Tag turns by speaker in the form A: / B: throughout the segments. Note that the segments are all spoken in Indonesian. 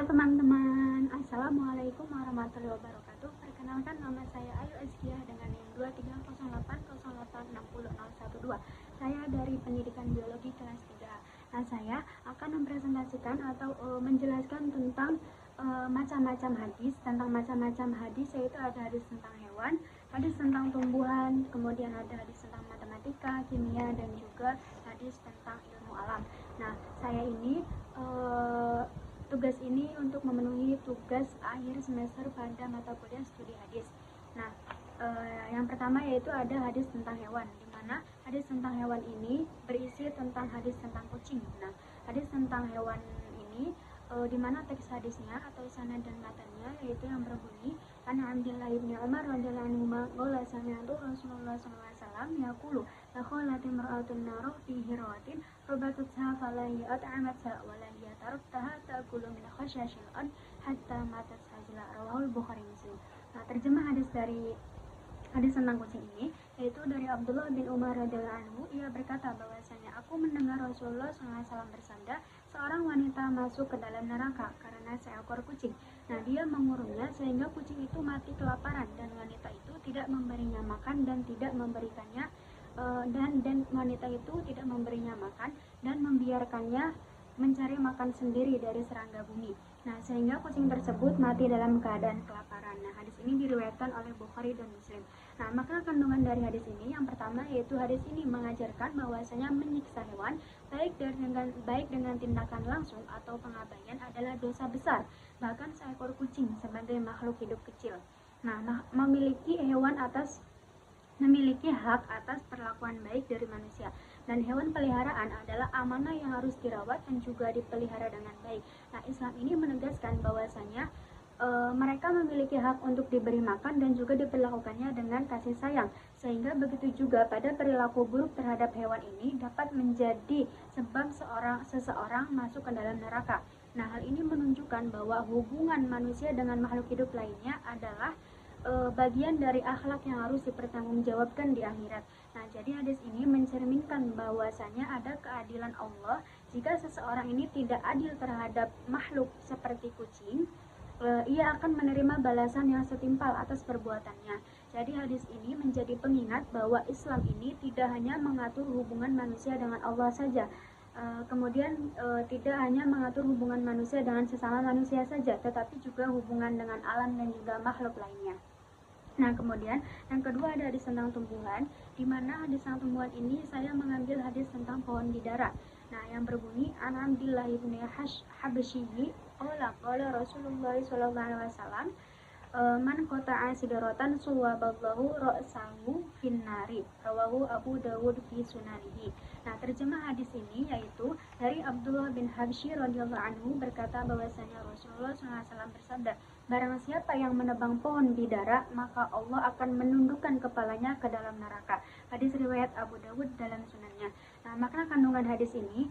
A: Halo teman-teman, Assalamualaikum warahmatullahi wabarakatuh. Perkenalkan, nama saya Ayu Azkiah dengan NIM 23080860012. Saya dari Pendidikan Biologi kelas 3. Nah, saya akan mempresentasikan atau menjelaskan tentang macam-macam hadis. Tentang macam-macam hadis, yaitu ada hadis tentang hewan, hadis tentang tumbuhan, kemudian ada hadis tentang matematika, kimia, dan juga hadis tentang ilmu alam. Nah, saya ini tugas ini untuk memenuhi tugas akhir semester pada mata kuliah studi hadis. Nah, yang pertama yaitu ada hadis tentang hewan, di mana hadis tentang hewan ini berisi tentang hadis tentang kucing. Nah, hadis tentang hewan ini di mana teks hadisnya atau sanad dan matanya yaitu yang berbunyi an Abdullah bin Umar radhiyallahu anhu qala sami'tu Rasulullah sallallahu alaihi wasallam yaqulu dakhalat imra'atun nar fi hiratin rabatutha fala yat'amatha wa la yatartaha ta'kulu min khashashil ard hatta matat sajla, rawahul Bukhari Muslim. Nah, terjemah hadis tentang kucing ini yaitu dari Abdullah bin Umar radhiyallahu anhu. Ia berkata bahwasanya aku mendengar Rasulullah SAW bersabda, seorang wanita masuk ke dalam neraka karena seekor kucing. Nah, dia mengurungnya sehingga kucing itu mati kelaparan dan wanita itu tidak memberinya makan dan tidak memberikannya dan wanita itu tidak memberinya makan dan membiarkannya mencari makan sendiri dari serangga bumi. Nah, sehingga kucing tersebut mati dalam keadaan kelaparan. Nah, hadis ini diriwayatkan oleh Bukhari dan Muslim. Nah, makna kandungan dari hadis ini yang pertama yaitu hadis ini mengajarkan bahwasanya menyiksa hewan baik dengan tindakan langsung atau pengabaian adalah dosa besar. Bahkan seekor kucing sebagai makhluk hidup kecil. Nah, memiliki hak atas perlakuan baik dari manusia, dan hewan peliharaan adalah amanah yang harus dirawat dan juga dipelihara dengan baik. Nah, Islam ini menegaskan bahwasanya mereka memiliki hak untuk diberi makan dan juga diperlakukannya dengan kasih sayang, sehingga begitu juga pada perilaku buruk terhadap hewan ini dapat menjadi sebab seseorang masuk ke dalam neraka. Nah, hal ini menunjukkan bahwa hubungan manusia dengan makhluk hidup lainnya adalah bagian dari akhlak yang harus dipertanggungjawabkan di akhirat. Nah, jadi hadis ini mencerminkan bahwasanya ada keadilan Allah jika seseorang ini tidak adil terhadap makhluk seperti kucing, ia akan menerima balasan yang setimpal atas perbuatannya. Jadi hadis ini menjadi pengingat bahwa Islam ini tidak hanya mengatur hubungan manusia dengan Allah saja, tidak hanya mengatur hubungan manusia dengan sesama manusia saja, tetapi juga hubungan dengan alam dan juga makhluk lainnya. Nah, kemudian yang kedua ada hadis tentang tumbuhan, di mana hadis tentang tumbuhan ini saya mengambil hadis tentang pohon bidara. Nah, yang berbunyi an Abdullah bin Habsyi qala Rasulullah sallallahu alaihi wasallam man qata'a sidratan suwaballahu ra'sahu finnari, rawahu Abu Dawud fi sunanihi. Nah, terjemah hadis ini yaitu dari Abdullah bin Habsyi radhiyallahu anhu berkata bahwasanya Rasulullah SAW bersabda, barang siapa yang menebang pohon bidara, maka Allah akan menundukkan kepalanya ke dalam neraka. Hadis riwayat Abu Dawud dalam sunannya. Nah, makna kandungan hadis ini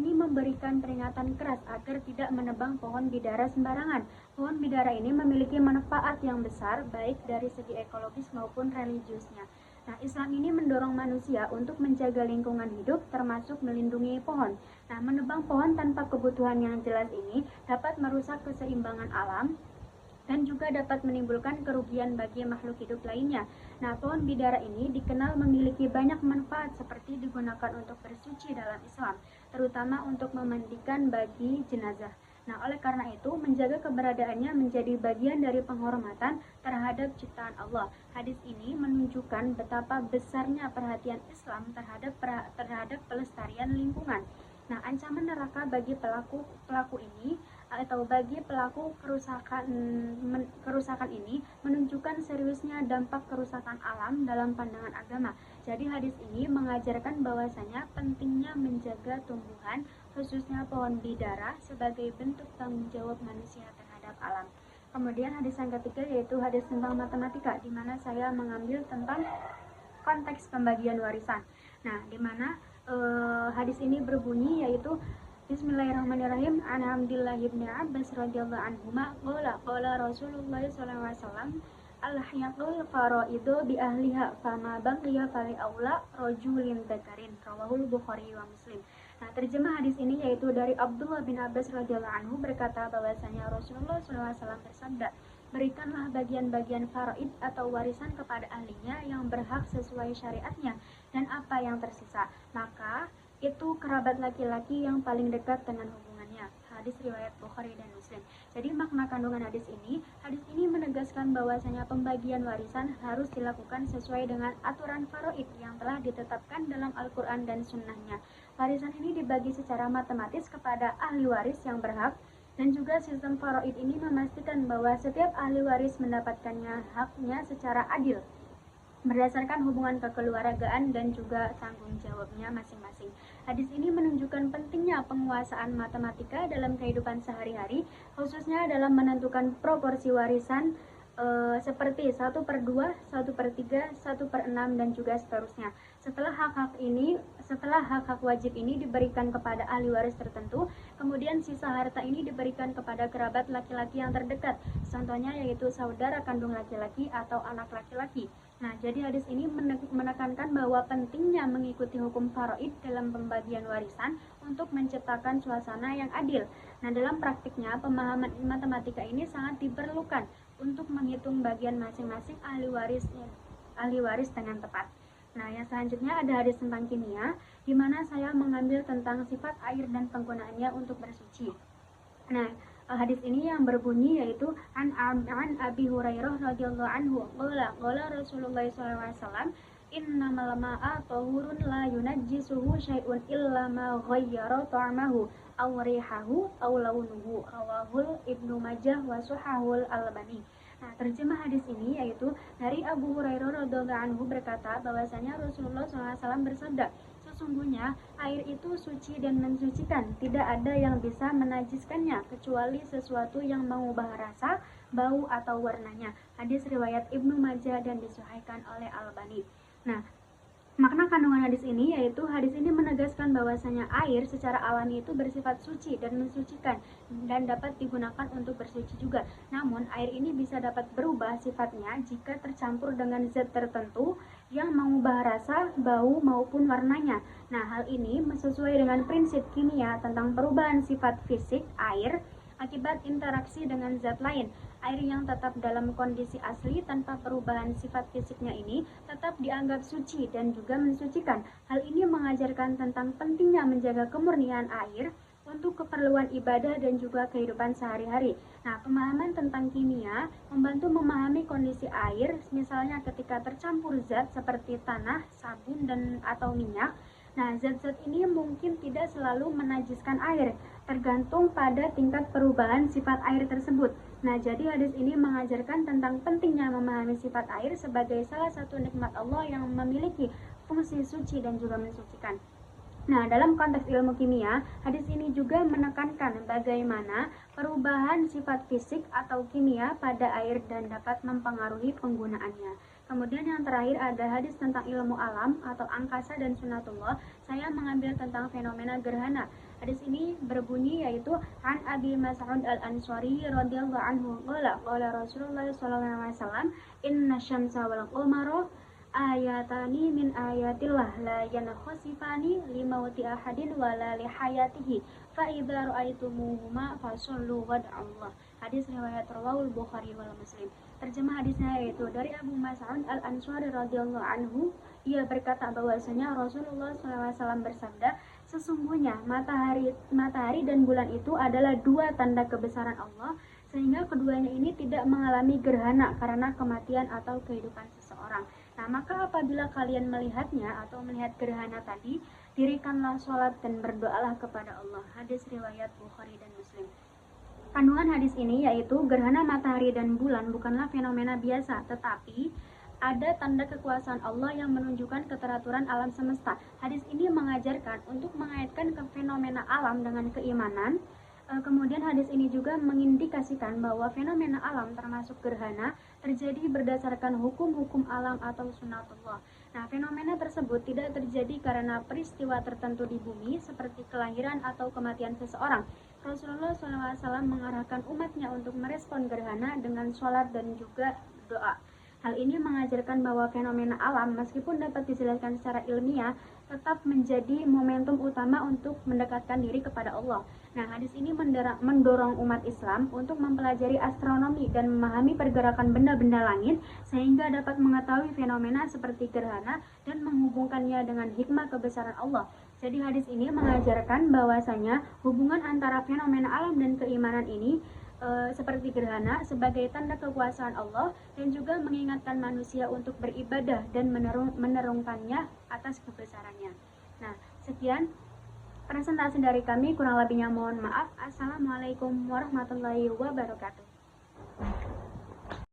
A: memberikan peringatan keras agar tidak menebang pohon bidara sembarangan. Pohon bidara ini memiliki manfaat yang besar baik dari segi ekologis maupun religiusnya. Nah, Islam ini mendorong manusia untuk menjaga lingkungan hidup termasuk melindungi pohon. Nah, menebang pohon tanpa kebutuhan yang jelas ini dapat merusak keseimbangan alam dan juga dapat menimbulkan kerugian bagi makhluk hidup lainnya. Nah, pohon bidara ini dikenal memiliki banyak manfaat seperti digunakan untuk bersuci dalam Islam, terutama untuk memandikan bagi jenazah. Nah, oleh karena itu, menjaga keberadaannya menjadi bagian dari penghormatan terhadap ciptaan Allah. Hadis ini menunjukkan betapa besarnya perhatian Islam terhadap pelestarian lingkungan. Nah, ancaman neraka bagi pelaku ini atau bagi pelaku kerusakan ini menunjukkan seriusnya dampak kerusakan alam dalam pandangan agama. Jadi hadis ini mengajarkan bahwasanya pentingnya menjaga tumbuhan, khususnya pohon bidara, sebagai bentuk tanggung jawab manusia terhadap alam. Kemudian hadis yang ketiga yaitu hadis tentang matematika, di mana saya mengambil tentang konteks pembagian warisan. Nah, di mana hadis ini berbunyi yaitu Bismillahirrahmanirrahim. An Abdullah bin Abbas radhiyallahu anhuma qala Rasulullah sallallahu alaihi wasallam al-haqqul faraidu bi ahliha fama baqiya fali aula rajulin dzakarin, rawahul Bukhari wa Muslim. Nah, terjemah hadis ini yaitu dari Abdullah bin Abbas radhiyallahu anhu berkata bahwasanya Rasulullah SAW bersabda, berikanlah bagian-bagian faraid atau warisan kepada ahlinya yang berhak sesuai syariatnya, dan apa yang tersisa, maka itu kerabat laki-laki yang paling dekat dengan hubungannya. Hadis riwayat Bukhari dan Muslim. Jadi makna kandungan hadis ini menegaskan bahwasanya pembagian warisan harus dilakukan sesuai dengan aturan faraid yang telah ditetapkan dalam Al-Quran dan Sunnahnya. Warisan ini dibagi secara matematis kepada ahli waris yang berhak, dan juga sistem faraid ini memastikan bahwa setiap ahli waris mendapatkannya haknya secara adil berdasarkan hubungan kekeluargaan dan juga tanggung jawabnya masing-masing. Hadis ini menunjukkan pentingnya penguasaan matematika dalam kehidupan sehari-hari, khususnya dalam menentukan proporsi warisan seperti 1/2, 1/3, 1/6 dan juga seterusnya. Setelah hak-hak wajib ini diberikan kepada ahli waris tertentu, kemudian sisa harta ini diberikan kepada kerabat laki-laki yang terdekat. Contohnya yaitu saudara kandung laki-laki atau anak laki-laki. Nah, jadi hadis ini menekankan bahwa pentingnya mengikuti hukum faraid dalam pembagian warisan untuk menciptakan suasana yang adil. Nah, dalam praktiknya pemahaman matematika ini sangat diperlukan untuk menghitung bagian masing-masing ahli waris dengan tepat. Nah, yang selanjutnya ada hadis tentang kimia, di mana saya mengambil tentang sifat air dan penggunaannya untuk bersuci. Nah, hadis ini yang berbunyi yaitu an Abi Hurairah radhiyallahu anhu qala Rasulullah sallallahu alaihi wasallam innamal ma'a tahurun la yunajjisuhu syai'un illa ma ghayyara ta'amahu aw rihahu aw launuhu, rawahul Ibnu Majah wa sahahul Albani. Nah, terjemah hadis ini yaitu dari Abu Hurairah radhiyallahu anhu berkata bahwasanya Rasulullah SAW bersabda, sesungguhnya air itu suci dan mensucikan, tidak ada yang bisa menajiskannya kecuali sesuatu yang mengubah rasa, bau atau warnanya. Hadis riwayat Ibnu Majah dan disahihkan oleh Albani. Nah, makna kandungan hadis ini yaitu hadis ini menegaskan bahwasanya air secara alami itu bersifat suci dan mensucikan dan dapat digunakan untuk bersuci juga. Namun air ini bisa dapat berubah sifatnya jika tercampur dengan zat tertentu yang mengubah rasa, bau maupun warnanya. Nah, hal ini sesuai dengan prinsip kimia tentang perubahan sifat fisik air akibat interaksi dengan zat lain. Air yang tetap dalam kondisi asli tanpa perubahan sifat fisiknya ini tetap dianggap suci dan juga mensucikan. Hal ini mengajarkan tentang pentingnya menjaga kemurnian air untuk keperluan ibadah dan juga kehidupan sehari-hari. Nah, pemahaman tentang kimia membantu memahami kondisi air, misalnya ketika tercampur zat seperti tanah, sabun, dan atau minyak. Nah, zat-zat ini mungkin tidak selalu menajiskan air, tergantung pada tingkat perubahan sifat air tersebut. Nah, jadi hadis ini mengajarkan tentang pentingnya memahami sifat air sebagai salah satu nikmat Allah yang memiliki fungsi suci dan juga mensucikan. Nah, dalam konteks ilmu kimia, hadis ini juga menekankan bagaimana perubahan sifat fisik atau kimia pada air dan dapat mempengaruhi penggunaannya. Kemudian yang terakhir ada hadis tentang ilmu alam atau angkasa dan sunatullah. Saya mengambil tentang fenomena gerhana. Hadis ini berbunyi yaitu an Abi Mas'ud Al-Ansari radhiyallahu anhu qala Rasulullah sallallahu alaihi wasallam inna syamsa wal qamara ayatani min ayatillah la yankhasifani limauti ahadin wala lihayatihi fa idza ra'aitumuhuma fasallu wad'allah. Hadis riwayat rawahul Bukhari wal Muslim. Terjemah hadisnya yaitu dari Abu Mas'ud Al-Ansari radhiyallahu anhu, ia berkata bahwasanya Rasulullah SAW bersabda, sesungguhnya matahari dan bulan itu adalah dua tanda kebesaran Allah, sehingga keduanya ini tidak mengalami gerhana karena kematian atau kehidupan seseorang. Nah, maka apabila kalian melihatnya atau melihat gerhana tadi, dirikanlah sholat dan berdoalah kepada Allah. Hadis riwayat Bukhari dan Muslim. Kandungan hadis ini yaitu gerhana matahari dan bulan bukanlah fenomena biasa, tetapi ada tanda kekuasaan Allah yang menunjukkan keteraturan alam semesta. Hadis ini mengajarkan untuk mengaitkan ke fenomena alam dengan keimanan. Kemudian hadis ini juga mengindikasikan bahwa fenomena alam termasuk gerhana terjadi berdasarkan hukum-hukum alam atau sunatullah. Nah, fenomena tersebut tidak terjadi karena peristiwa tertentu di bumi seperti kelahiran atau kematian seseorang. Rasulullah SAW mengarahkan umatnya untuk merespon gerhana dengan sholat dan juga doa. Hal ini mengajarkan bahwa fenomena alam meskipun dapat dijelaskan secara ilmiah, tetap menjadi momentum utama untuk mendekatkan diri kepada Allah. Nah, hadis ini mendorong umat Islam untuk mempelajari astronomi dan memahami pergerakan benda-benda langit sehingga dapat mengetahui fenomena seperti gerhana dan menghubungkannya dengan hikmah kebesaran Allah. Jadi hadis ini mengajarkan bahwasanya hubungan antara fenomena alam dan keimanan ini seperti gerhana sebagai tanda kekuasaan Allah dan juga mengingatkan manusia untuk beribadah dan menerungkannya atas kebesarannya. Nah, sekian presentasi dari kami, kurang lebihnya mohon maaf. Assalamualaikum warahmatullahi wabarakatuh.